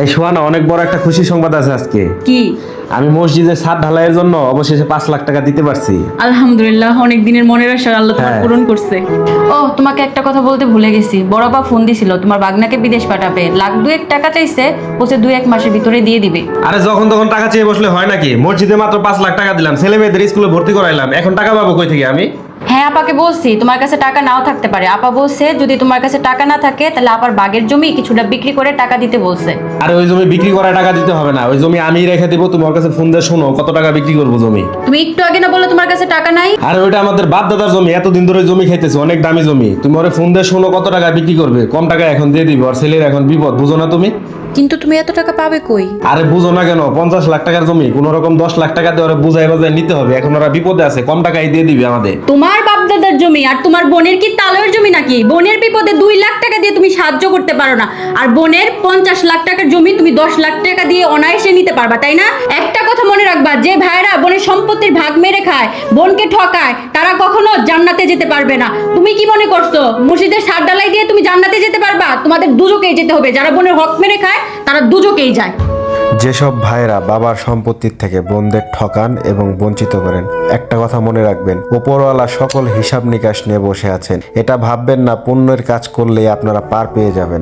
এই সোহানা, অনেক বড় একটা খুশি সংবাদ আছে আজকে। কি? আমি মসজিদের ছাদ ঢালাইয়ের জন্য অবশেষে 5 লাখ টাকা দিতে পারছি। আলহামদুলিল্লাহ, অনেক দিনের মনের আশা আল্লাহ তোমার হ্যাঁ। পূরণ করছে। ও, তোমাকে একটা কথা বলতে ভুলে গেছি। বড় আপা ফোন দিছিল, তোমার বাগনাকে বিদেশ পাঠাবে, লাখ 2-1 টাকা চাইছে, বলছে 2-1 মাসের ভিতরে দিয়ে দিবে। আরে যখন তখন টাকা চেয়ে বসলে হয় নাকি? মসজিদে মাত্র 5 লাখ টাকা দিলাম, ছেলে মেয়েদের স্কুলে ভর্তি করাইলাম, এখন টাকা পাবো কই থেকে আমি? হ্যাঁ, আপাকে বলছি তোমার কাছে টাকা নাও থাকতে পারে। আপা বলছে যদি তোমার কাছে টাকা না থাকে তাহলে আপার বাগের জমি কিছুটা বিক্রি করে টাকা দিতে বলছে। আরে ওই জমি বিক্রি করার টাকা দিতে হবে না, ওই জমি আমিই রেখে দিব। তোমার কাছে ফোন দিয়ে শোনো কত টাকা বিক্রি করবো জমি। তুমি একটু আগে না বললে তোমার কাছে টাকা নাই? আরে ওইটা আমাদের বাপ দাদার জমি, এতদিন ধরে জমি খাইতেছে, অনেক দামি জমি। তুমি ওরে ফোন দিয়ে শোনো কত টাকা বিক্রি করবে, কম টাকা এখন দিয়ে দিব। আর ছেলের এখন বিপদ, বুঝো না তুমি? কিন্তু তুমি এত টাকা পাবে কই? আরে বুঝো না কেন? 50 লাখ টাকার জমি কোন রকম 10 লাখ টাকা দিয়ে ওরা বুঝাই বাজায় নিতে হবে। এখন ওরা বিপদে আছে, কম টাকায় দিয়ে দিবে আমাদের। তোমার বাপ দাদার জমি আর তোমার বোনের কি তালের জমি নাকি? বোনের বিপদে 2 লাখ টাকা দিয়ে তুমি সাহায্য করতে পারো না, আর বোনের 50 লাখ টাকার জমি তুমি 10 লাখ টাকা দিয়ে অনায়াসে নিতে পারবা, তাই না? একটা কথা মনে রাখবা, যে ভাইরা বোনের সম্পত্তির ভাগ মেরে খায়, বোনকে ঠকায়, তারা কখনো জান্নাতে যেতে পারবে না। তুমি কি মনে করছো মসজিদের ছাদ ঢালাই দিয়ে তুমি জান্নাতে যেতে পারবা? তোমাদের দুজকেই যেতে হবে। যারা বোনের হক মেরে খায় তারা দুজকেই যায়। যেসব ভাইরা বাবার সম্পত্তির থেকে বোনদের ঠকান এবং বঞ্চিত করেন, একটা কথা মনে রাখবেন, ওপরওয়ালা সকল হিসাব নিকাশ নিয়ে বসে আছেন। এটা ভাববেন না পুণ্যের কাজ করলেই আপনারা পার পেয়ে যাবেন।